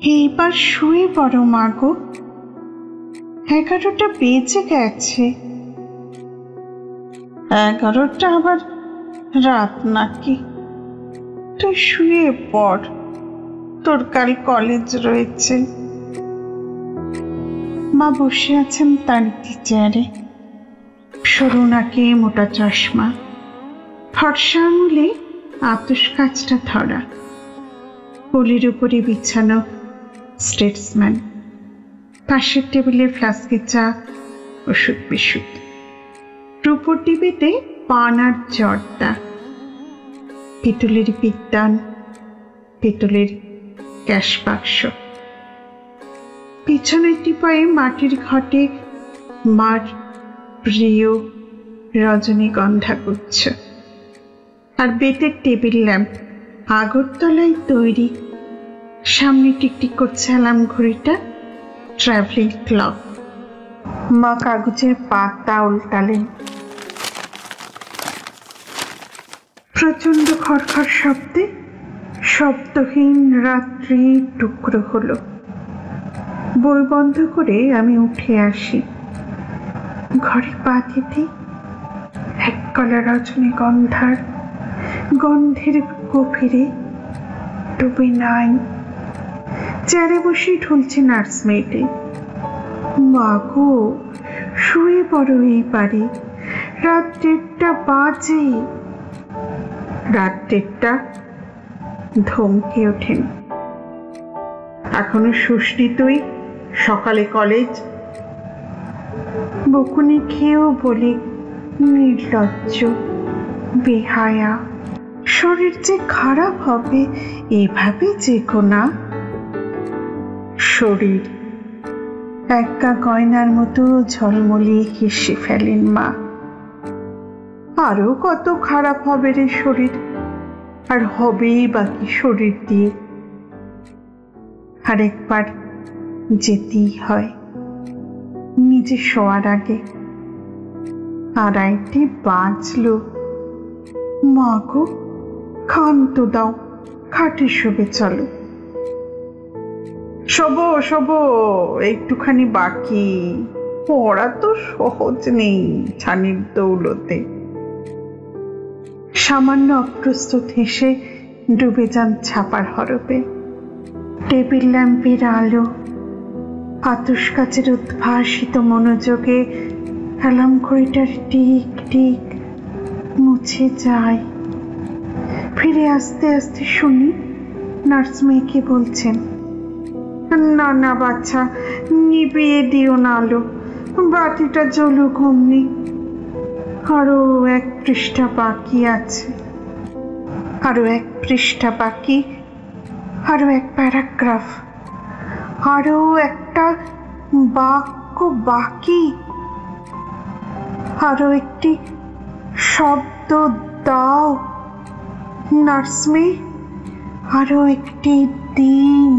এইবার শুয়ে পড়ো মাগো, 11টা বেজে গেছে। 11টা আবার রাত নাকি? তুই শুয়ে পড়, তোর কাল কলেজ রয়েছে। মা বসে আছেন তার চেয়ারে, সরু নাকে মোটা চশমা, ফর্সা আঙুলে আতশ কাঁচটা ধরা, কোলের উপরে বিছানো স্টেটসম্যান, পাশের টেবিলে ফ্লাস্কে চা, ওষুধ বিশুদ্ধ, রূপোর ডিবেতে পান আর জর্দা, পিতলের বিদ্যান, পিতলের ক্যাশ বাক্স, পিছনের টিপায়ে মাটির ঘটে মার প্রিয় রজনীগন্ধা গুচ্ছ, আর বেতের টেবিল ল্যাম্প আগরতলায় তৈরি, সামনে টিকটিক করছে অ্যালার্ম ঘড়িটা, ট্রাভেলিং ক্লক। মা কাগজের পাতা উল্টালেন, প্রচন্ড খড়খড় শব্দে শব্দহীন রাত্রি টুকরো হলো। বই বন্ধ করে আমি উঠে আসি, ঘরে পা দিতে এক কলা রজনীগন্ধার গন্ধের গভীরে ডুবে নাই। চেয়ারে বসে ঢুলছে নার্স মেয়েটি। মা গো, শুয়ে পড়ো এইবারে, রাত 1:30 বাজে। রাত 1:30? ধমকে ওঠেন। এখনো শুসনি তুই? সকালে কলেজ। বকুনি খেয়েও বলে, নির্লজ্জ, বেহায়া। শরীর যে খারাপ হবে এভাবে যেকো না। শরীর একটা গয়নার মতো ঝলমলিয়ে হেসে ফেলেন মা। আরো কত খারাপ হবে রে শরীর, আর হবেই বাকি শরীর দিয়ে। আরেকবার যেতেই হয়, নিজে শোয়ার আগে। 2:30 বাজলো। মা গো, ক্ষান্ত দাও, খাটে শোবে চলো। শোবো শোবো, একটুখানি বাকি। পড়া তো সহজ নেই ছানির দৌলতে। সামান্য অপ্রস্তুত হেসে ডুবে যান ছাপার হরপে। টেবিল ল্যাম্পের আলো আতশ কাচের উদ্ভাসিত মনোযোগে অ্যালার্ম ঘড়িটার টিক টিক মুছে যায়। ফিরে আস্তে আস্তে শুনি নার্স মেয়েকে বলছেন, না না বাচ্চা, নিভিয়ে দিও না আলো, বাতিটা জ্বলুক অমনি। আরো 1 পৃষ্ঠা বাকি আছে, আরো 1 পৃষ্ঠা বাকি, আরো 1 প্যারাগ্রাফ, আরো একটা বাক্য বাকি, আরো একটি শব্দ দাও নার্স মেয়ে, আরো একটি দিন।